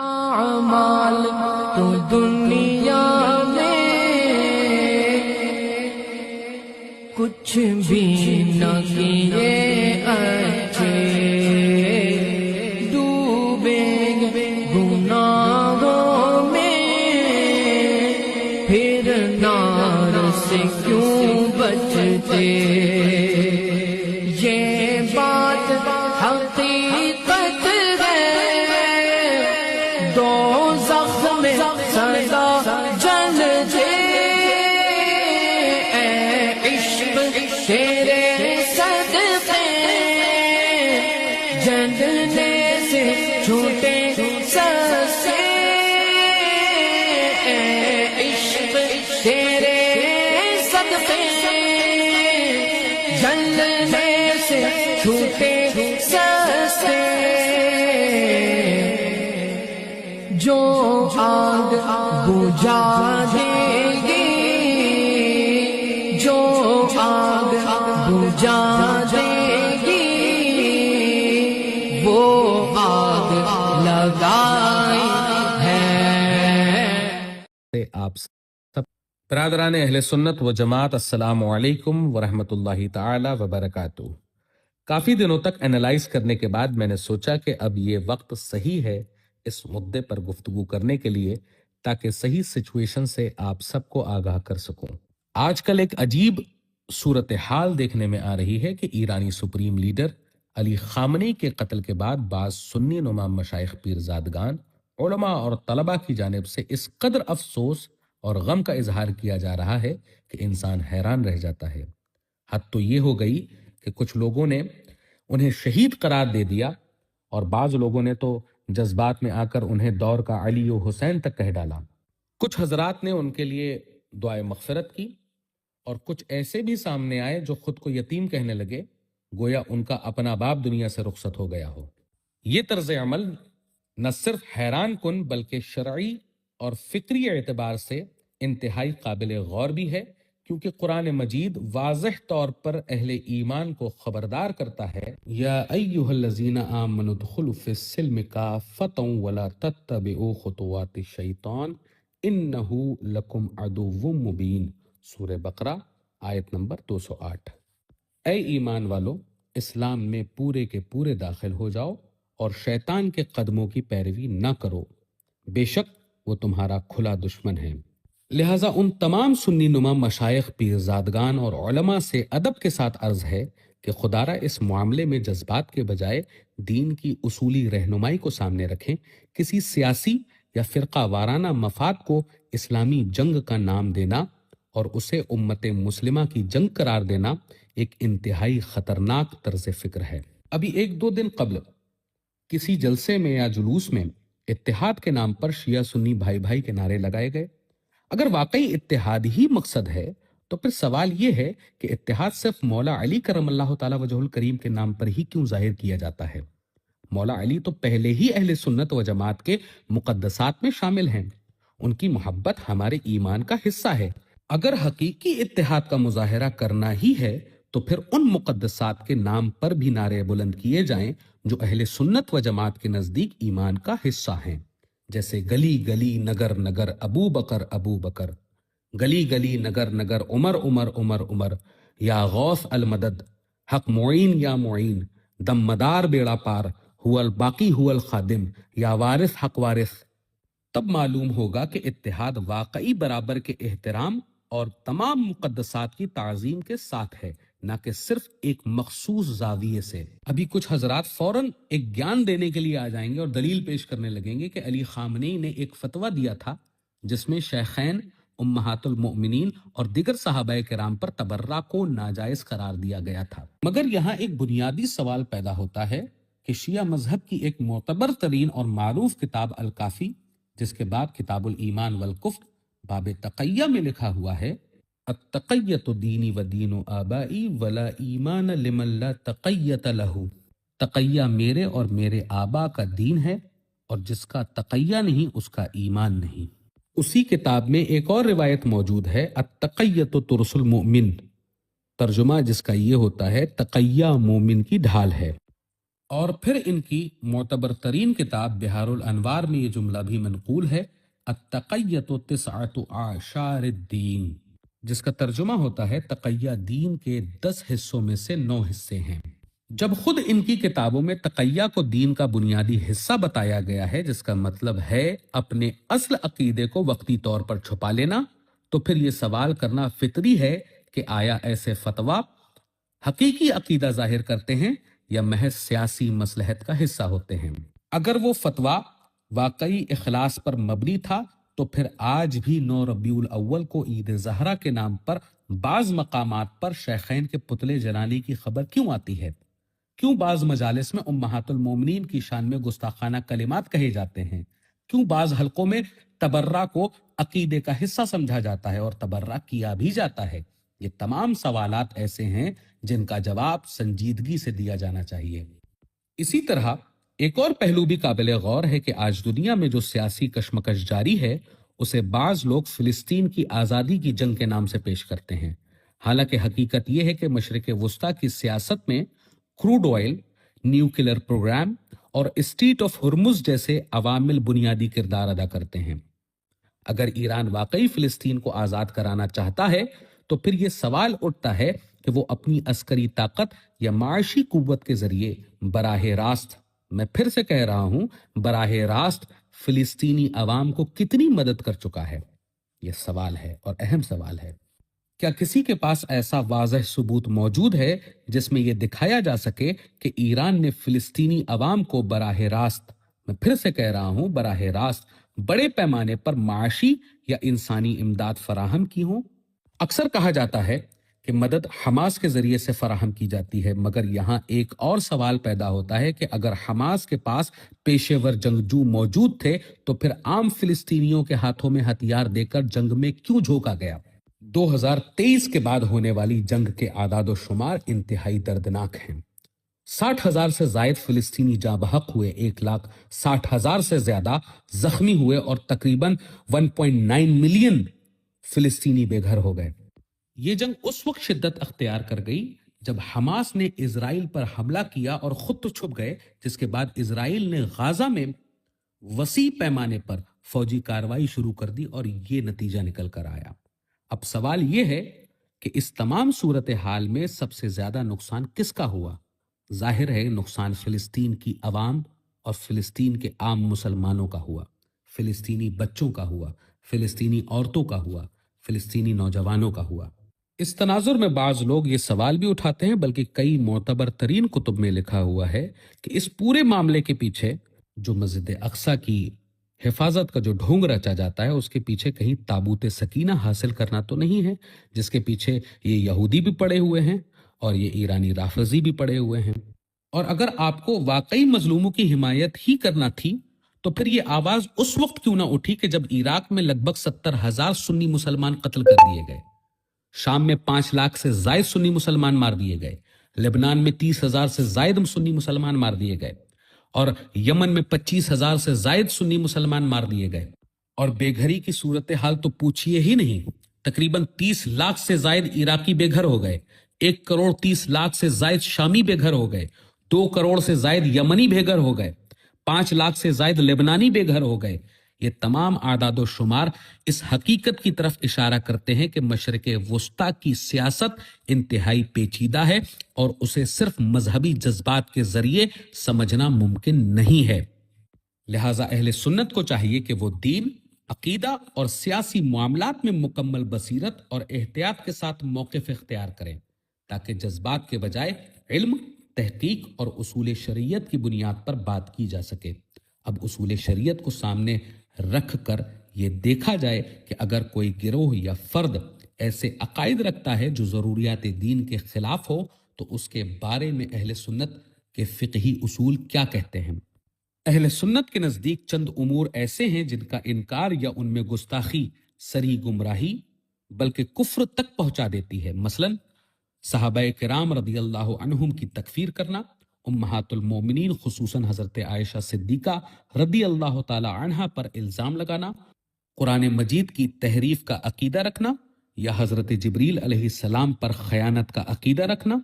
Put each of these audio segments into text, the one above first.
اعمال تو دنیا میں کچھ بھی نہ کیے اچھے، ڈوبیں گے گناہوں میں، پھر نار سے کیوں بچتے؟ یہ بات حقیقت ہے، دوزخ میں سدا جلتے، اے عشق تیرے صدقے، جلنے سے چھوٹے سستے، اے عشق تیرے صدقے، جلنے سے چھوٹے سستے، جو آگ بجھا دے گی، جو آگ بجھا دے گی، وہ آگ لگائی ہے۔ آپ سب برادران اہل سنت و جماعت، السلام علیکم ورحمۃ اللہ تعالی وبرکاتہ۔ کافی دنوں تک انالائز کرنے کے بعد میں نے سوچا کہ اب یہ وقت صحیح ہے اس مدے پر گفتگو کرنے کے لیے، تاکہ صحیح سچویشن سے آپ سب کو آگاہ کر سکوں۔ آج کل ایک عجیب صورتحال دیکھنے میں آ رہی ہے کہ ایرانی سپریم لیڈر علی خامنئی کے قتل کے بعد بعض سنی نما مشائخ پیرزادگان، علماء اور طلباء کی جانب سے اس قدر افسوس اور غم کا اظہار کیا جا رہا ہے کہ انسان حیران رہ جاتا ہے۔ حد تو یہ ہو گئی کہ کچھ لوگوں نے انہیں شہید قرار دے دیا، اور بعض لوگوں نے تو جذبات میں آ کر انہیں دور کا علی و حسین تک کہہ ڈالا۔ کچھ حضرات نے ان کے لیے دعائے مغفرت کی، اور کچھ ایسے بھی سامنے آئے جو خود کو یتیم کہنے لگے، گویا ان کا اپنا باپ دنیا سے رخصت ہو گیا ہو۔ یہ طرز عمل نہ صرف حیران کن بلکہ شرعی اور فکری اعتبار سے انتہائی قابل غور بھی ہے، کیونکہ قرآن مجید واضح طور پر اہل ایمان کو خبردار کرتا ہے، یا ایہا الذین آمنوا ادخلوا فی السلم کافۃ ولا تتبعوا خطوات الشیطان انہ لکم عدو مبین، سورہ بقرہ آیت نمبر 208۔ اے ایمان والو، اسلام میں پورے کے پورے داخل ہو جاؤ اور شیطان کے قدموں کی پیروی نہ کرو، بے شک وہ تمہارا کھلا دشمن ہے۔ لہٰذا ان تمام سنی نما مشائخ پیرزادگان اور علماء سے ادب کے ساتھ عرض ہے کہ خدارہ اس معاملے میں جذبات کے بجائے دین کی اصولی رہنمائی کو سامنے رکھیں۔ کسی سیاسی یا فرقہ وارانہ مفاد کو اسلامی جنگ کا نام دینا اور اسے امت مسلمہ کی جنگ قرار دینا ایک انتہائی خطرناک طرز فکر ہے۔ ابھی ایک دو دن قبل کسی جلسے میں یا جلوس میں اتحاد کے نام پر شیعہ سنی بھائی بھائی کے نعرے لگائے گئے۔ اگر واقعی اتحاد ہی مقصد ہے تو پھر سوال یہ ہے کہ اتحاد صرف مولا علی کرم اللہ تعالی وجہ الکریم کے نام پر ہی کیوں ظاہر کیا جاتا ہے؟ مولا علی تو پہلے ہی اہل سنت و جماعت کے مقدسات میں شامل ہیں، ان کی محبت ہمارے ایمان کا حصہ ہے۔ اگر حقیقی اتحاد کا مظاہرہ کرنا ہی ہے تو پھر ان مقدسات کے نام پر بھی نعرے بلند کیے جائیں جو اہل سنت و جماعت کے نزدیک ایمان کا حصہ ہیں، جیسے گلی گلی نگر نگر ابو بکر ابو بکر، گلی گلی نگر نگر عمر عمر عمر عمر، یا غوث المدد، حق معین یا معین، دم مدار بیڑا پار، هو الباقی هو الخادم، یا وارث حق وارث۔ تب معلوم ہوگا کہ اتحاد واقعی برابر کے احترام اور تمام مقدسات کی تعظیم کے ساتھ ہے، نہ کہ صرف ایک مخصوص زاویے سے۔ ابھی کچھ حضرات فوراً ایک گیان دینے کے لیے آ جائیں گے اور دلیل پیش کرنے لگیں گے کہ علی خامنئی نے ایک فتویٰ دیا تھا جس میں شیخین، امہات المؤمنین اور دیگر صحابہ کرام پر تبرہ کو ناجائز قرار دیا گیا تھا۔ مگر یہاں ایک بنیادی سوال پیدا ہوتا ہے کہ شیعہ مذہب کی ایک معتبر ترین اور معروف کتاب الکافی، جس کے بعد کتاب الایمان والکفر باب تقیہ میں لکھا ہوا ہے، التقیۃ دینی و دین آبائی ولا ایمان لمن لا تقیۃ لہ، تقیہ میرے اور میرے آبا کا دین ہے، اور جس کا تقیہ نہیں اس کا ایمان نہیں۔ اسی کتاب میں ایک اور روایت موجود ہے، التقیۃ ترس المؤمن، ترجمہ جس کا یہ ہوتا ہے تقیہ مومن کی ڈھال ہے۔ اور پھر ان کی معتبر ترین کتاب بہار الانوار میں یہ جملہ بھی منقول ہے، التقیۃ تسعۃ اعشار الدین، جس کا ترجمہ ہوتا ہے تقیہ دین کے 10 حصوں میں سے 9 حصے ہیں۔ جب خود ان کی کتابوں میں تقیہ کو دین کا بنیادی حصہ بتایا گیا ہے، جس کا مطلب ہے اپنے اصل عقیدے کو وقتی طور پر چھپا لینا، تو پھر یہ سوال کرنا فطری ہے کہ آیا ایسے فتویٰ حقیقی عقیدہ ظاہر کرتے ہیں یا محض سیاسی مصلحت کا حصہ ہوتے ہیں؟ اگر وہ فتویٰ واقعی اخلاص پر مبنی تھا تو پھر آج بھی 9 ربیع الاول کو عید زہرا کے نام پر بعض مقامات پر شیخین کے پتلے جلانے کی خبر کیوں آتی ہے؟ کیوں بعض مجالس میں امہات المومنین کی شان میں گستاخانہ کلمات کہے جاتے ہیں؟ کیوں بعض حلقوں میں تبرہ کو عقیدے کا حصہ سمجھا جاتا ہے اور تبرہ کیا بھی جاتا ہے؟ یہ تمام سوالات ایسے ہیں جن کا جواب سنجیدگی سے دیا جانا چاہیے۔ اسی طرح ایک اور پہلو بھی قابل غور ہے کہ آج دنیا میں جو سیاسی کشمکش جاری ہے اسے بعض لوگ فلسطین کی آزادی کی جنگ کے نام سے پیش کرتے ہیں، حالانکہ حقیقت یہ ہے کہ مشرق وسطیٰ کی سیاست میں کروڈ آئل، نیوکلیر پروگرام اور اسٹریٹ آف ہرمز جیسے عوامل بنیادی کردار ادا کرتے ہیں۔ اگر ایران واقعی فلسطین کو آزاد کرانا چاہتا ہے تو پھر یہ سوال اٹھتا ہے کہ وہ اپنی عسکری طاقت یا معاشی قوت کے ذریعے براہ راست، میں پھر سے کہہ رہا ہوں، براہ راست فلسطینی عوام کو کتنی مدد کر چکا ہے؟ یہ سوال ہے اور اہم سوال ہے۔ کیا کسی کے پاس ایسا واضح ثبوت موجود ہے جس میں یہ دکھایا جا سکے کہ ایران نے فلسطینی عوام کو براہ راست، میں پھر سے کہہ رہا ہوں، براہ راست بڑے پیمانے پر معاشی یا انسانی امداد فراہم کی ہوں؟ اکثر کہا جاتا ہے کہ مدد حماس کے ذریعے سے فراہم کی جاتی ہے، مگر یہاں ایک اور سوال پیدا ہوتا ہے کہ اگر حماس کے پاس پیشے ور جنگجو موجود تھے تو پھر عام فلسطینیوں کے ہاتھوں میں ہتھیار دے کر جنگ میں کیوں جھونکا گیا؟ 2023 کے بعد ہونے والی جنگ کے اعداد و شمار انتہائی دردناک ہیں۔ 60,000 سے زائد فلسطینی جاں بحق ہوئے، 1,60,000 سے زیادہ زخمی ہوئے اور تقریباً 1.9 ملین فلسطینی بے گھر ہو گئے۔ یہ جنگ اس وقت شدت اختیار کر گئی جب حماس نے اسرائیل پر حملہ کیا اور خود تو چھپ گئے، جس کے بعد اسرائیل نے غازہ میں وسیع پیمانے پر فوجی کارروائی شروع کر دی اور یہ نتیجہ نکل کر آیا۔ اب سوال یہ ہے کہ اس تمام صورتحال میں سب سے زیادہ نقصان کس کا ہوا؟ ظاہر ہے نقصان فلسطین کی عوام اور فلسطین کے عام مسلمانوں کا ہوا، فلسطینی بچوں کا ہوا، فلسطینی عورتوں کا ہوا، فلسطینی نوجوانوں کا ہوا۔ اس تناظر میں بعض لوگ یہ سوال بھی اٹھاتے ہیں، بلکہ کئی معتبر ترین کتب میں لکھا ہوا ہے کہ اس پورے معاملے کے پیچھے جو مسجد اقصیٰ کی حفاظت کا جو ڈھونگ رچا جاتا ہے، اس کے پیچھے کہیں تابوت سکینہ حاصل کرنا تو نہیں ہے، جس کے پیچھے یہ یہودی بھی پڑے ہوئے ہیں اور یہ ایرانی رافضی بھی پڑے ہوئے ہیں۔ اور اگر آپ کو واقعی مظلوموں کی حمایت ہی کرنا تھی تو پھر یہ آواز اس وقت کیوں نہ اٹھی کہ جب عراق میں لگ بھگ 70,000 سنی مسلمان قتل کر دیے گئے، شام میں 5 لاکھ سے زائد سنی مسلمان مار دیے گئے، لبنان میں 30,000 سے زائد سنی مسلمان مار دیے گئے، اور یمن میں 25,000 سے زائد سنی مسلمان مار دیے گئے، اور بے گھری کی صورتحال تو پوچھئے ہی نہیں۔ تقریباً 30 لاکھ سے زائد عراقی بے گھر ہو گئے، 1,30,00,000 سے زائد شامی بے گھر ہو گئے، 2 کروڑ سے زائد یمنی بے گھر ہو گئے، 5 لاکھ سے زائد لبنانی بے گھر ہو گئے۔ یہ تمام اعداد و شمار اس حقیقت کی طرف اشارہ کرتے ہیں کہ مشرق وسطیٰ کی سیاست انتہائی پیچیدہ ہے اور اسے صرف مذہبی جذبات کے ذریعے سمجھنا ممکن نہیں ہے۔ لہٰذا اہل سنت کو چاہیے کہ وہ دین، عقیدہ اور سیاسی معاملات میں مکمل بصیرت اور احتیاط کے ساتھ موقف اختیار کریں، تاکہ جذبات کے بجائے علم، تحقیق اور اصول شریعت کی بنیاد پر بات کی جا سکے۔ اب اصول شریعت کو سامنے رکھ کر یہ دیکھا جائے کہ اگر کوئی گروہ یا فرد ایسے عقائد رکھتا ہے جو ضروریات دین کے خلاف ہو تو اس کے بارے میں اہل سنت کے فقہی اصول کیا کہتے ہیں۔ اہل سنت کے نزدیک چند امور ایسے ہیں جن کا انکار یا ان میں گستاخی سری گمراہی بلکہ کفر تک پہنچا دیتی ہے۔ مثلا صحابہ کرام رضی اللہ عنہم کی تکفیر کرنا، امہات المومنین خصوصاً حضرت عائشہ صدیقہ رضی اللہ تعالی عنہا پر الزام لگانا، قرآن مجید کی تحریف کا عقیدہ رکھنا یا حضرت جبریل علیہ السلام پر خیانت کا عقیدہ رکھنا،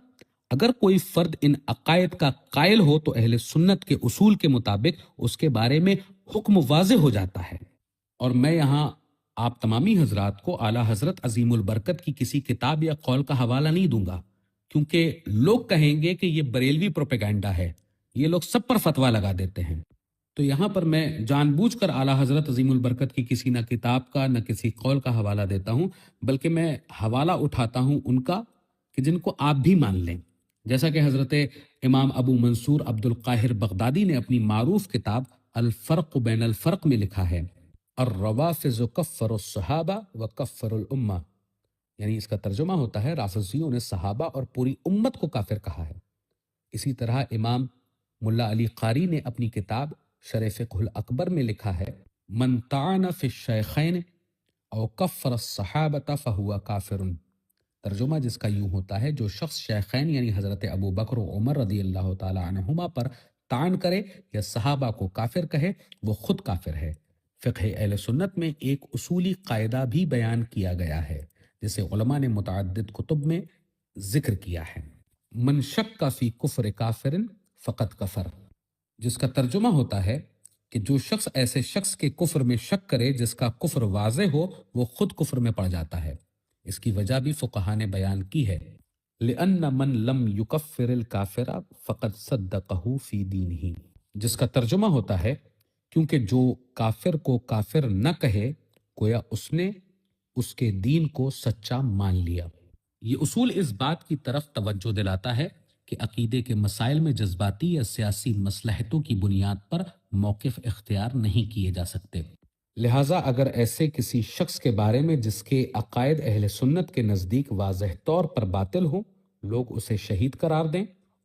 اگر کوئی فرد ان عقائد کا قائل ہو تو اہل سنت کے اصول کے مطابق اس کے بارے میں حکم واضح ہو جاتا ہے۔ اور میں یہاں آپ تمامی حضرات کو اعلیٰ حضرت عظیم البرکت کی کسی کتاب یا قول کا حوالہ نہیں دوں گا، کیونکہ لوگ کہیں گے کہ یہ بریلوی پروپیگنڈا ہے، یہ لوگ سب پر فتویٰ لگا دیتے ہیں۔ تو یہاں پر میں جان بوجھ کر اعلیٰ حضرت عظیم البرکت کی کسی نہ کتاب کا نہ کسی قول کا حوالہ دیتا ہوں، بلکہ میں حوالہ اٹھاتا ہوں ان کا کہ جن کو آپ بھی مان لیں، جیسا کہ حضرت امام ابو منصور عبد القاہر بغدادی نے اپنی معروف کتاب الفرق بین الفرق میں لکھا ہے، الروافض کفر الصحابہ و کفر الامہ، یعنی اس کا ترجمہ ہوتا ہے رافضیوں نے صحابہ اور پوری امت کو کافر کہا ہے۔ اسی طرح امام ملا علی قاری نے اپنی کتاب شرح فقہ الاکبر میں لکھا ہے من طعن فی الشیخین او کفر الصحابۃ فہو کافر، ترجمہ جس کا یوں ہوتا ہے جو شخص شیخین یعنی حضرت ابو بکر و عمر رضی اللہ تعالی عنہما پر طعن کرے یا صحابہ کو کافر کہے وہ خود کافر ہے۔ فقہ اہل سنت میں ایک اصولی قاعدہ بھی بیان کیا گیا ہے جسے علماء نے متعدد کتب میں ذکر کیا ہے، من شک فی کفر کافر فقط کفر، جس کا ترجمہ ہوتا ہے کہ جو شخص ایسے شخص کے کفر میں شک کرے جس کا کفر واضح ہو وہ خود کفر میں پڑ جاتا ہے۔ اس کی وجہ بھی فقہا نے بیان کی ہے، لِأَنَّ مَن لَمْ يُكَفِّرِ الْكَافِرَ فَقَدْ صَدَّقَهُ فِي دِينِهِ، جس کا ترجمہ ہوتا ہے کیونکہ جو کافر کو کافر نہ کہے گویا اس نے اس کے دین کو سچا مان لیا۔ یہ اصول اس بات کی طرف توجہ دلاتا ہے کہ عقیدے کے مسائل میں جذباتی یا سیاسی مصلحتوں کی بنیاد پر موقف اختیار نہیں کیے جا سکتے۔ لہٰذا اگر ایسے کسی شخص کے بارے میں جس کے عقائد اہل سنت کے نزدیک واضح طور پر باطل ہوں لوگ اسے شہید قرار دیں،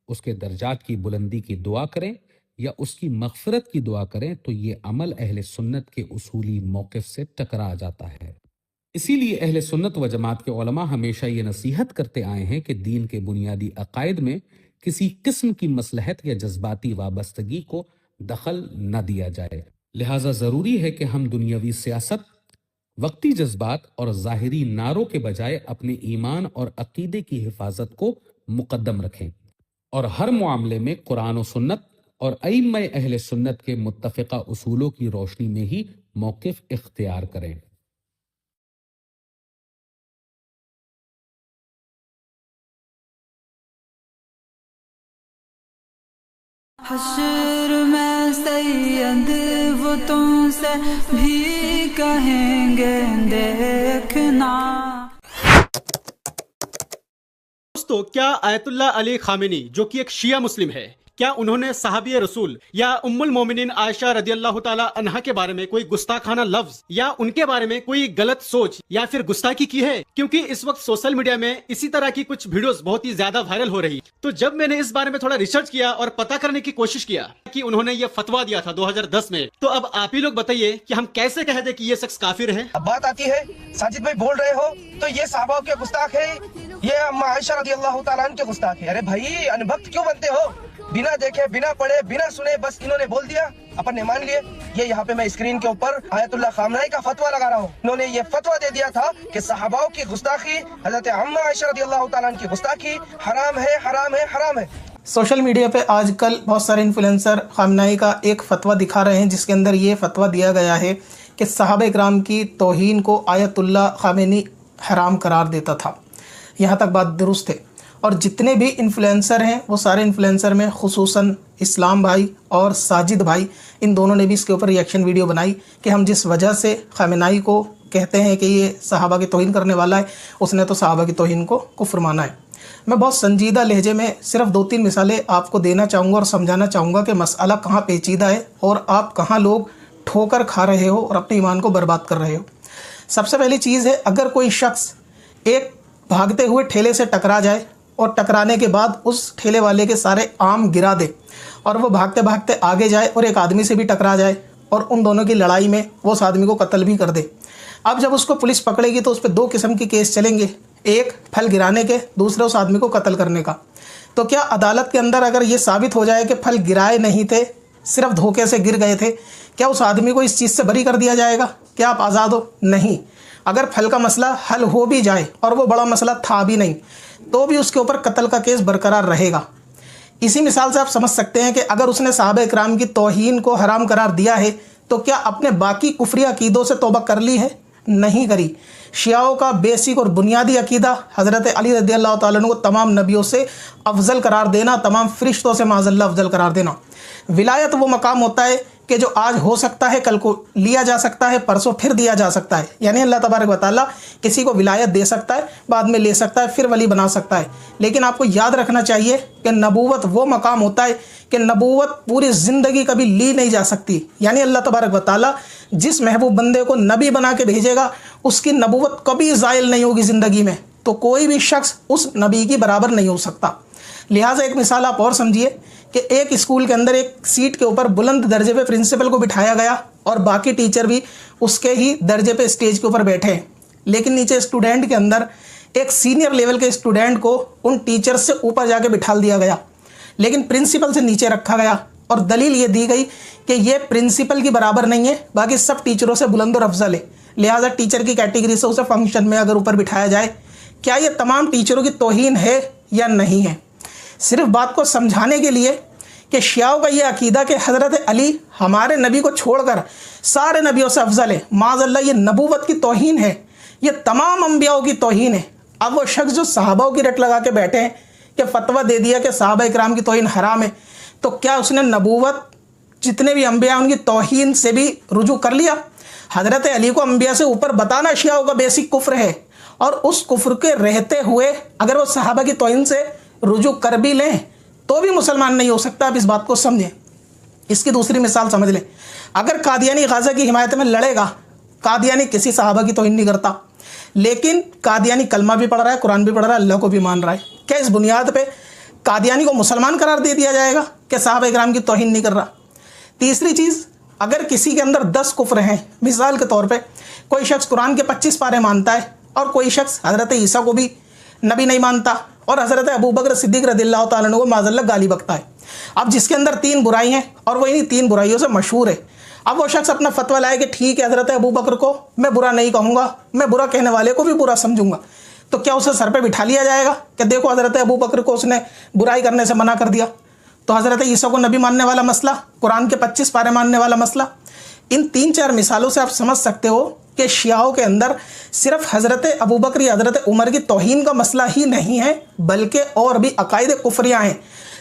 اس کے درجات کی بلندی کی دعا کریں یا اس کی مغفرت کی دعا کریں تو یہ عمل اہل سنت کے اصولی موقف سے ٹکرا جاتا ہے۔ اسی لیے اہل سنت و جماعت کے علماء ہمیشہ یہ نصیحت کرتے آئے ہیں کہ دین کے بنیادی عقائد میں کسی قسم کی مصلحت یا جذباتی وابستگی کو دخل نہ دیا جائے۔ لہٰذا ضروری ہے کہ ہم دنیاوی سیاست، وقتی جذبات اور ظاہری نعروں کے بجائے اپنے ایمان اور عقیدے کی حفاظت کو مقدم رکھیں اور ہر معاملے میں قرآن و سنت اور ائمہ اہل سنت کے متفقہ اصولوں کی روشنی میں ہی موقف اختیار کریں۔ حشر میں سید وہ تم سے بھی کہیں گے دیکھنا۔ دوستو، کیا آیت اللہ علی خامنی جو کہ ایک شیعہ مسلم ہے، کیا انہوں نے صحابی رسول یا ام المومنین عائشہ رضی اللہ تعالی عنہا کے بارے میں کوئی گستاخانہ لفظ یا ان کے بارے میں کوئی غلط سوچ یا پھر گستاخی کی ہے؟ کیونکہ اس وقت سوشل میڈیا میں اسی طرح کی کچھ ویڈیوز بہت ہی زیادہ وائرل ہو رہی، تو جب میں نے اس بارے میں تھوڑا ریسرچ کیا اور پتہ کرنے کی کوشش کیا کہ انہوں نے یہ فتویٰ دیا تھا 2010 میں، تو اب آپ ہی لوگ بتائیے کہ ہم کیسے کہہ دیں کہ یہ شخص کافر ہے؟ اب بات آتی ہے ساجد بھائی بول رہے ہو تو یہ صحابہ کے گستاخ ہے، یہ اما عائشہ رضی اللہ تعالیٰ عنہ کے گستاخ ہے۔ ارے بھائی انبھکت کیوں بنتے ہو؟ بنا دیکھے، بنا پڑھے، بنا سنے بس انہوں نے بول دیا، اپن نے مان لیے۔ یہ یہاں پہ میں اسکرین کے اوپر آیت اللہ خامنہی کا فتویٰ لگا رہا ہوں۔ انہوں نے یہ فتویٰ دے دیا تھا کہ صحابہ کی گستاخی، حضرت اما عائشہ رضی اللہ تعالیٰ عنہ کی گستاخی حرام ہے، حرام ہے، حرام ہے۔ سوشل میڈیا پہ آج کل بہت سارے انفلوئنسر خامنہی کا ایک فتویٰ دکھا رہے ہیں جس کے اندر یہ فتویٰ دیا گیا ہے کہ صحابہ اکرام کی توہین کو آیت اللہ خامنہی حرام قرار دیتا تھا۔ یہاں تک بات درست ہے، اور جتنے بھی انفلوئنسر ہیں وہ سارے انفلوئنسر میں خصوصاً اسلام بھائی اور ساجد بھائی، ان دونوں نے بھی اس کے اوپر ریئیکشن ویڈیو بنائی کہ ہم جس وجہ سے خامنہی کو کہتے ہیں کہ یہ صحابہ کی توہین کرنے والا ہے، اس نے تو صحابہ کی توہین کو کفر مانا ہے۔ میں بہت سنجیدہ لہجے میں صرف 2-3 مثالیں آپ کو دینا چاہوں گا اور سمجھانا چاہوں گا کہ مسئلہ کہاں پیچیدہ ہے اور آپ کہاں لوگ ٹھوکر کھا رہے ہو اور اپنے ایمان کو برباد کر رہے ہو۔ سب سے پہلی چیز ہے، اگر کوئی شخص ایک بھاگتے ہوئے ٹھیلے سے ٹکرا جائے اور ٹکرانے کے بعد اس ٹھیلے والے کے سارے آم گرا دے اور وہ بھاگتے بھاگتے آگے جائے اور ایک آدمی سے بھی ٹکرا جائے اور ان دونوں کی لڑائی میں وہ اس آدمی کو قتل بھی کر دے، اب جب اس کو پولیس پکڑے گی تو اس پہ 2 قسم کی کیس چلیں گے، ایک پھل گرانے کے، دوسرا اس آدمی کو قتل کرنے کا۔ تو کیا عدالت کے اندر اگر یہ ثابت ہو جائے کہ پھل گرائے نہیں تھے، صرف دھوکے سے گر گئے تھے، کیا اس آدمی کو اس چیز سے بری کر دیا جائے گا؟ کیا آپ آزاد ہو؟ نہیں۔ اگر پھل کا مسئلہ حل ہو بھی جائے اور وہ بڑا مسئلہ تھا بھی نہیں تو بھی اس کے اوپر قتل کا کیس برقرار رہے گا۔ اسی مثال سے آپ سمجھ سکتے ہیں کہ اگر اس نے صحابہ اکرام کی توہین کو حرام قرار دیا ہے تو کیا اپنے باقی کفری عقیدوں سے توبہ کر لی ہے؟ نہیں کری۔ شیعوں کا بیسک اور بنیادی عقیدہ حضرت علی رضی اللہ تعالیٰ عنہ کو تمام نبیوں سے افضل قرار دینا، تمام فرشتوں سے معاذ اللہ افضل قرار دینا۔ ولایت وہ مقام ہوتا ہے کہ جو آج ہو سکتا ہے کل کو لیا جا سکتا ہے، پرسوں پھر دیا جا سکتا ہے، یعنی اللہ تبارک و تعالیٰ کسی کو ولایت دے سکتا ہے، بعد میں لے سکتا ہے، پھر ولی بنا سکتا ہے۔ لیکن آپ کو یاد رکھنا چاہیے کہ نبوت وہ مقام ہوتا ہے کہ نبوت پوری زندگی کبھی لی نہیں جا سکتی، یعنی اللہ تبارک و تعالیٰ جس محبوب بندے کو نبی بنا کے بھیجے گا اس کی نبوت کبھی زائل نہیں ہوگی زندگی میں، تو کوئی بھی شخص اس نبی کی برابر نہیں ہو سکتا۔ لہٰذا ایک مثال آپ اور سمجھیے کہ ایک اسکول کے اندر ایک سیٹ کے اوپر بلند درجے پہ پرنسپل کو بٹھایا گیا اور باقی ٹیچر بھی اس کے ہی درجے پہ اسٹیج کے اوپر بیٹھے ہیں، لیکن نیچے اسٹوڈنٹ کے اندر ایک سینئر لیول کے اسٹوڈنٹ کو ان ٹیچر سے اوپر جا کے بٹھا دیا گیا، لیکن پرنسپل سے نیچے رکھا گیا، اور دلیل یہ دی گئی کہ یہ پرنسپل کی برابر نہیں ہے، باقی سب ٹیچروں سے بلند اور افضل ہے، لہٰذا ٹیچر کی کیٹیگری سے اسے فنکشن میں اگر اوپر بٹھایا جائے۔ کیا یہ تمام ٹیچروں کی توہین ہے یا نہیں ہے؟ صرف بات کو سمجھانے کے لیے کہ شیعوں کا یہ عقیدہ کہ حضرت علی ہمارے نبی کو چھوڑ کر سارے نبیوں سے افضل ہے، معاذ اللہ یہ نبوت کی توہین ہے، یہ تمام انبیاء کی توہین ہے۔ اب وہ شخص جو صحابہ کی رٹ لگا کے بیٹھے ہیں کہ فتویٰ دے دیا کہ صحابہ اکرام کی توہین حرام ہے، تو کیا اس نے نبوت جتنے بھی انبیاء ان کی توہین سے بھی رجوع کر لیا؟ حضرت علی کو انبیاء سے اوپر بتانا شیعوں کا بیسک کفر ہے، اور اس کفر کے رہتے ہوئے اگر وہ صحابہ کی توہین سے رجوع کر بھی لیں تو بھی مسلمان نہیں ہو سکتا۔ آپ اس بات کو سمجھیں۔ اس کی دوسری مثال سمجھ لیں، اگر قادیانی غازہ کی حمایت میں لڑے گا، قادیانی کسی صحابہ کی توہین نہیں کرتا، لیکن قادیانی کلمہ بھی پڑھ رہا ہے، قرآن بھی پڑھ رہا ہے، اللہ کو بھی مان رہا ہے، کیا اس بنیاد پہ قادیانی کو مسلمان قرار دے دیا جائے گا کہ صحابہ اکرام کی توہین نہیں کر رہا؟ تیسری چیز، اگر کسی کے اندر 10 کفر ہیں، مثال کے طور پہ کوئی شخص قرآن کے 25 پارے مانتا ہے اور کوئی شخص حضرت عیسیٰ کو بھی نبی نہیں مانتا اور حضرت ابوبکر صدیق رضی اللہ تعالیٰ عنہ کو معاذ اللہ گالی بکتا ہے، اب جس کے اندر 3 برائی ہیں اور وہ انہی 3 برائیوں سے مشہور ہے، اب وہ شخص اپنا فتویٰ لائے کہ ٹھیک ہے حضرت ابوبکر کو میں برا نہیں کہوں گا، میں برا کہنے والے کو بھی برا سمجھوں گا، تو کیا اسے سر پہ بٹھا لیا جائے گا کہ دیکھو حضرت ابوبکر کو اس نے برائی کرنے سے منع کر دیا؟ تو حضرت عیسیٰ کو نبی ماننے والا مسئلہ، قرآن کے 25 پارے ماننے والا مسئلہ، ان 3-4 مثالوں سے آپ سمجھ سکتے ہو کہ شیعوں کے اندر صرف حضرت ابوبکر یا حضرت عمر کی توہین کا مسئلہ ہی نہیں ہے بلکہ اور بھی عقائد کفریہ ہیں۔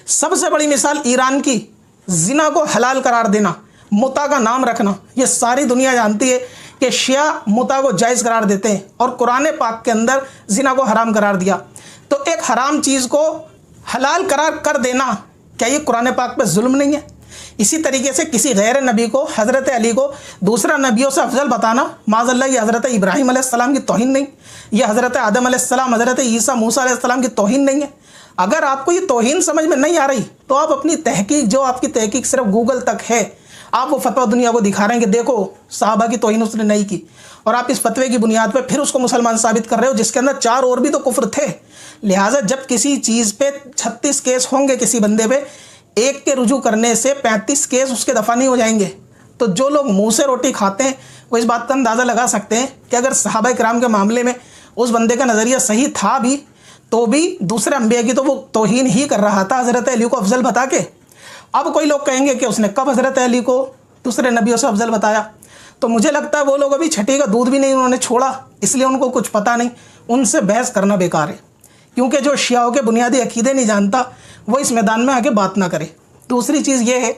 سب سے بڑی مثال ایران کی، زنا کو حلال قرار دینا، متع کا نام رکھنا، یہ ساری دنیا جانتی ہے کہ شیعہ متع کو جائز قرار دیتے ہیں اور قرآن پاک کے اندر زنا کو حرام قرار دیا، تو ایک حرام چیز کو حلال قرار کر دینا کیا یہ قرآن پاک پہ ظلم نہیں ہے؟ اسی طریقے سے کسی غیر نبی کو، حضرت علی کو دوسرا نبیوں سے افضل بتانا، معاذ اللہ یہ حضرت ابراہیم علیہ السلام کی توہین نہیں؟ یہ حضرت آدم علیہ السلام، حضرت عیسیٰ، موسیٰ علیہ السلام کی توہین نہیں ہے؟ اگر آپ کو یہ توہین سمجھ میں نہیں آ رہی تو آپ اپنی تحقیق، جو آپ کی تحقیق صرف گوگل تک ہے، آپ وہ فتویٰ دنیا کو دکھا رہے ہیں کہ دیکھو صحابہ کی توہین اس نے نہیں کی، اور آپ اس فتوے کی بنیاد پہ پھر اس کو مسلمان ثابت کر رہے ہو جس کے اندر 4 اور بھی تو کفر تھے۔ لہٰذا جب کسی چیز پہ 36 کیس ہوں گے کسی بندے پہ، ایک کے رجوع کرنے سے 35 کیس اس کے دفع نہیں ہو جائیں گے۔ تو جو لوگ منہ سے روٹی کھاتے ہیں وہ اس بات کا اندازہ لگا سکتے ہیں کہ اگر صحابہ کرام کے معاملے میں اس بندے کا نظریہ صحیح تھا بھی تو بھی دوسرے انبیاء کی تو وہ توہین ہی کر رہا تھا حضرت علی کو افضل بتا کے۔ اب کوئی لوگ کہیں گے کہ اس نے کب حضرت علی کو دوسرے نبیوں سے افضل بتایا؟ تو مجھے لگتا ہے وہ لوگ ابھی چھٹی کا دودھ بھی نہیں انہوں نے چھوڑا، اس لیے ان کو کچھ پتہ نہیں، ان سے بحث کرنا بیکار ہے، کیونکہ جو شیعوں کے بنیادی عقیدے نہیں جانتا وہ اس میدان میں آگے بات نہ کرے۔ دوسری چیز یہ ہے،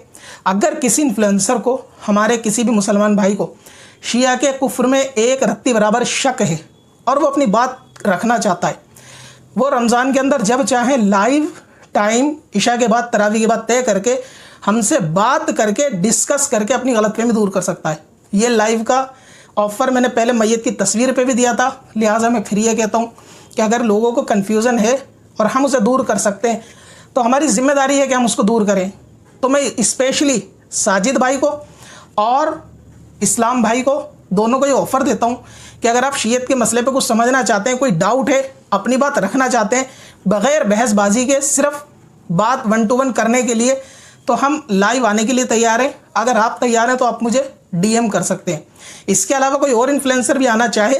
اگر کسی انفلوئنسر کو، ہمارے کسی بھی مسلمان بھائی کو شیعہ کے کفر میں ایک رتی برابر شک ہے اور وہ اپنی بات رکھنا چاہتا ہے، وہ رمضان کے اندر جب چاہیں لائیو ٹائم عشاء کے بعد، تراویح کے بعد طے کر کے ہم سے بات کر کے ڈسکس کر کے اپنی غلط فہمی دور کر سکتا ہے۔ یہ لائیو کا آفر میں نے پہلے میت کی تصویر پہ بھی دیا تھا، لہٰذا میں پھر یہ کہتا ہوں کہ اگر لوگوں کو کنفیوژن ہے اور ہم اسے دور کر سکتے ہیں تو ہماری ذمہ داری ہے کہ ہم اس کو دور کریں۔ تو میں اسپیشلی ساجد بھائی کو اور اسلام بھائی کو، دونوں کو یہ آفر دیتا ہوں کہ اگر آپ شیعت کے مسئلے پہ کچھ سمجھنا چاہتے ہیں، کوئی ڈاؤٹ ہے، اپنی بات رکھنا چاہتے ہیں بغیر بحث بازی کے، صرف بات 1 to 1 کرنے کے لیے، تو ہم لائیو آنے کے لیے تیار ہیں۔ اگر آپ تیار ہیں تو آپ مجھے DM کر سکتے ہیں۔ اس کے علاوہ کوئی اور انفلوئنسر بھی آنا چاہے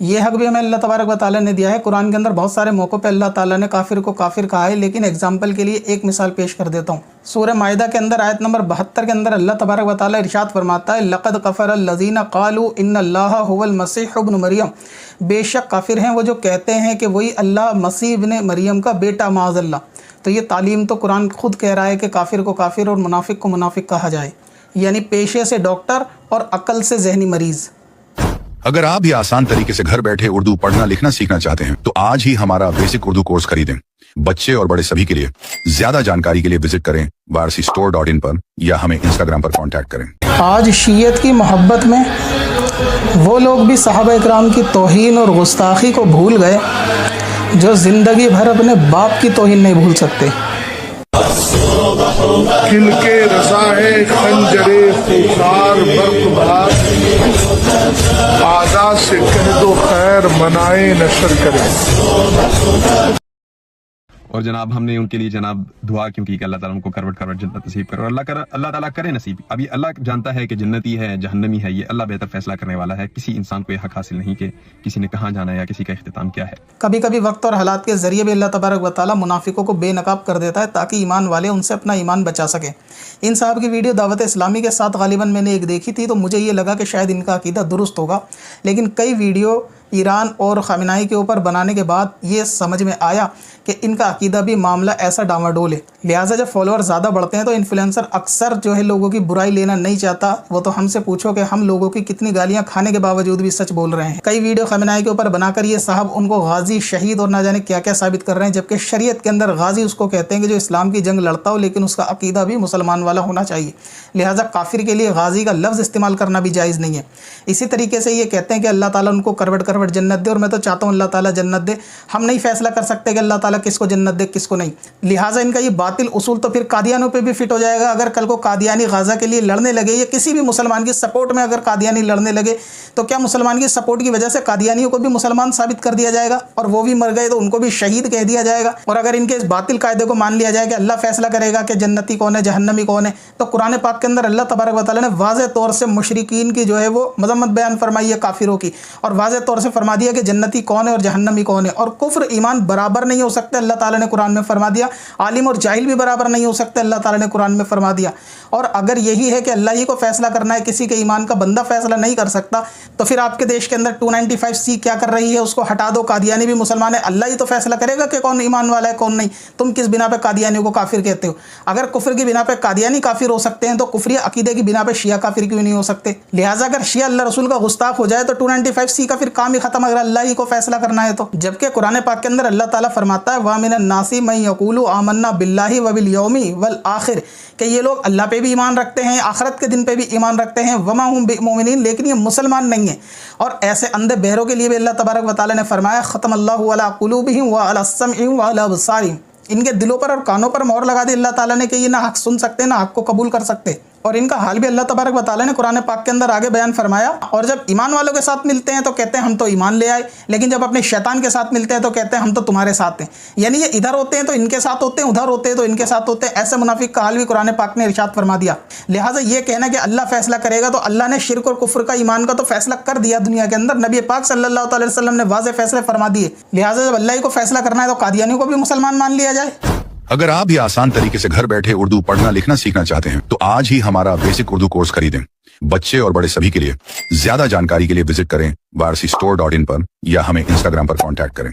یہ حق بھی ہمیں اللہ تبارک و تعالیٰ نے دیا ہے۔ قرآن کے اندر بہت سارے موقعوں پہ اللہ تعالیٰ نے کافر کو کافر کہا ہے، لیکن اگزامپل کے لیے ایک مثال پیش کر دیتا ہوں۔ سورہ مائدہ کے اندر آیت نمبر 72 کے اندر اللہ تبارک و تعالیٰ ارشاد فرماتا ہے لقد کفر الذین قالوا ان اللہ هو المسیح ابن مریم، بے شک کافر ہیں وہ جو کہتے ہیں کہ وہی اللہ مسیح ابن مریم کا بیٹا معاذ اللہ۔ تو یہ تعلیم تو قرآن خود کہہ رہا ہے کہ کافر کو کافر اور منافق کو منافق کہا جائے، یعنی پیشے سے ڈاکٹر اور عقل سے ذہنی مریض۔ اگر آپ بھی آسان طریقے سے گھر بیٹھے اردو پڑھنا لکھنا سیکھنا چاہتے ہیں تو آج ہی ہمارا بیسک اردو کورس خریدیں۔ بچے اور بڑے سبھی کے لیے زیادہ جانکاری کے لیے وزٹ کریں varsistore.in پر یا ہمیں انسٹاگرام پر کانٹیکٹ کریں۔ آج شیعت کی محبت میں وہ لوگ بھی صحابہ اکرام کی توہین اور گستاخی کو بھول گئے جو زندگی بھر اپنے باپ کی توہین نہیں بھول سکتے۔ کھل کے رضا ہے خنجرے خوخار برق بہار، آزاد سے کہہ دو خیر منائے نشر کرے۔ اور جناب ہم نے ان کے لیے جناب دعا کیوں کی کہ اللہ تعالیٰ ان کو کروٹ کروٹ جنت نصیب کرے، اور اللہ تعالیٰ کرے نصیب۔ ابھی اللہ جانتا ہے کہ جنتی ہے جہنمی ہے، یہ اللہ بہتر فیصلہ کرنے والا ہے۔ کسی انسان کو یہ حق حاصل نہیں کہ کسی نے کہاں جانا ہے یا کسی کا اختتام کیا ہے۔ کبھی کبھی وقت اور حالات کے ذریعے بھی اللہ تبارک و تعالیٰ منافقوں کو بے نقاب کر دیتا ہے تاکہ ایمان والے ان سے اپنا ایمان بچا سکیں۔ ان صاحب کی ویڈیو دعوت اسلامی کے ساتھ غالباً میں نے ایک دیکھی تھی تو مجھے یہ لگا کہ شاید ان کا عقیدہ درست ہوگا، لیکن کئی ویڈیو ایران اور خامنائی کے اوپر بنانے کے بعد یہ سمجھ میں آیا کہ ان کا عقیدہ بھی معاملہ ایسا ڈاواڈول ہے۔ لہٰذا جب فالوور زیادہ بڑھتے ہیں تو انفلوئنسر اکثر جو ہے لوگوں کی برائی لینا نہیں چاہتا۔ وہ تو ہم سے پوچھو کہ ہم لوگوں کی کتنی گالیاں کھانے کے باوجود بھی سچ بول رہے ہیں۔ کئی ویڈیو خامنائی کے اوپر بنا کر یہ صاحب ان کو غازی شہید اور نہ جانے کیا کیا ثابت کر رہے ہیں، جبکہ شریعت کے اندر غازی اس کو کہتے ہیں کہ جو اسلام کی جنگ لڑتا ہو لیکن اس کا عقیدہ بھی مسلمان والا ہونا چاہیے۔ لہٰذا کافر کے لیے غازی کا لفظ استعمال کرنا بھی جائز نہیں ہے۔ اسی طریقے سے یہ کہتے ہیں کہ اللہ تعالیٰ ان کو کروٹ کروٹ جنت دے، اور میں تو چاہتا ہوں اللہ تعالیٰ جنت دے۔ ہم نہیں فیصلہ کر سکتے کہ اللہ تعالیٰ کس کو جنت دے کس کو نہیں۔ لہٰذا ان کا یہ باطل اصول تو پھر قادیانیوں پہ بھی فٹ ہو جائے گا۔ اگر کل کو قادیانی غزہ کے لیے لڑنے لگے یا کسی بھی مسلمان کی سپورٹ میں اگر قادیانی لڑنے لگے تو کیا مسلمان کی سپورٹ کی وجہ سے قادیانیوں کو بھی مسلمان ثابت کر دیا جائے گا اور وہ بھی مر گئے تو ان کو بھی شہید کہہ دیا جائے گا؟ اور اگر ان کے اس باطل قاعدے کو مان لیا جائے کہ اللہ فیصلہ کرے گا کہ جنتی کون ہے جہنمی کون ہے، تو قرآن پاک کے اندر اللہ تبارک و تعالیٰ نے واضح طور سے مشرکین کی جو ہے وہ مذمت بیان فرمائی ہے کافروں کی، اور واضح طور سے فرما دیا کہ جنتی کون ہے اور جہنمی کون ہے۔ اور کفر ایمان برابر نہیں ہو سکتے، اللہ تعالیٰ نے قرآن میں فرما دیا۔ عالم اور جاہل بھی برابر نہیں ہو سکتے، اللہ تعالیٰ نے قرآن میں فرما دیا۔ اور اگر یہی ہے کہ اللہ ہی کو فیصلہ کرنا ہے، کسی کے ایمان کا بندہ فیصلہ نہیں کر سکتا، تو پھر آپ کے دیش کے اندر 295C کیا کر رہی ہے؟ اس کو ہٹا دو، قادیانی بھی مسلمان ہے، اللہ ہی تو فیصلہ کرے گا کہ کون ایمان والا ہے کون نہیں۔ تم کس بنا پہ قادیانیوں کو کافر کہتے ہو؟ اگر کفر کی بنا پہ قادیانی کافر ہو سکتے ہیں تو کفری عقیدے کی بنا پہ شیعہ کافر کیوں نہیں ہو سکتے؟ لہٰذا اگر شیعہ اللہ رسول کا گستاخ ہو جائے تو 295C کا پھر کام ہی ختم، اگر اللہ ہی کو فیصلہ کرنا ہے تو۔ جبکہ قرآن پاک کے اندر اللہ تعالیٰ فرماتا ہے وَمِنَ النَّاسِ مَن يَقُولُ آمَنَّا بِاللَّهِ وَبِالْيَوْمِ وَالْآخِرِ، کہ یہ لوگ اللہ پہ بھی ایمان رکھتے ہیں، آخرت کے دن پہ بھی ایمان رکھتے ہیں، وَمَا هُم بِمُؤْمِنِينَ، لیکن یہ مسلمان نہیں ہیں۔ اور ایسے اندھے بہروں کے لیے بھی اللہ تبارک و تعالیٰ نے فرمایا ختم اللہ علی قلوبہم وعلی سمعہم وعلی ابصارہم، ان کے دلوں پر اور کانوں پر مہر لگا دی اللہ تعالیٰ نے کہ یہ نہ حق سن سکتے نہ حق کو قبول کر سکتے۔ اور ان کا حال بھی اللہ تبارک و تعالیٰ نے قرآن پاک کے اندر آگے بیان فرمایا۔ اور جب ایمان والوں کے ساتھ ملتے ہیں تو کہتے ہیں ہم تو ایمان لے آئے، لیکن جب اپنے شیطان کے ساتھ ملتے ہیں تو کہتے ہیں ہم تو تمہارے ساتھ ہیں۔ یعنی یہ ادھر ہوتے ہیں تو ان کے ساتھ ہوتے ہیں، ادھر ہوتے ہیں تو ان کے ساتھ ہوتے ہیں۔ ایسے منافق کا حال بھی قرآن پاک نے ارشاد فرما دیا۔ لہٰذا یہ کہنا کہ اللہ فیصلہ کرے گا، تو اللہ نے شرک اور کفر کا ایمان کا تو فیصلہ کر دیا دنیا کے اندر، نبی پاک صلی اللہ تعالی وسلم نے واضح فیصلے فرما دیے۔ لہٰذا جب اللہ ہی کو فیصلہ کرنا ہے تو قادیانیوں کو بھی مسلمان مان لیا جائے۔ اگر آپ بھی آسان طریقے سے گھر بیٹھے اردو پڑھنا لکھنا سیکھنا چاہتے ہیں تو آج ہی ہمارا بیسک اردو کورس خریدیں۔ بچے اور بڑے سبھی کے لیے زیادہ جانکاری کے لیے وزٹ کریں varsistore.in پر یا ہمیں انسٹاگرام پر کانٹیکٹ کریں۔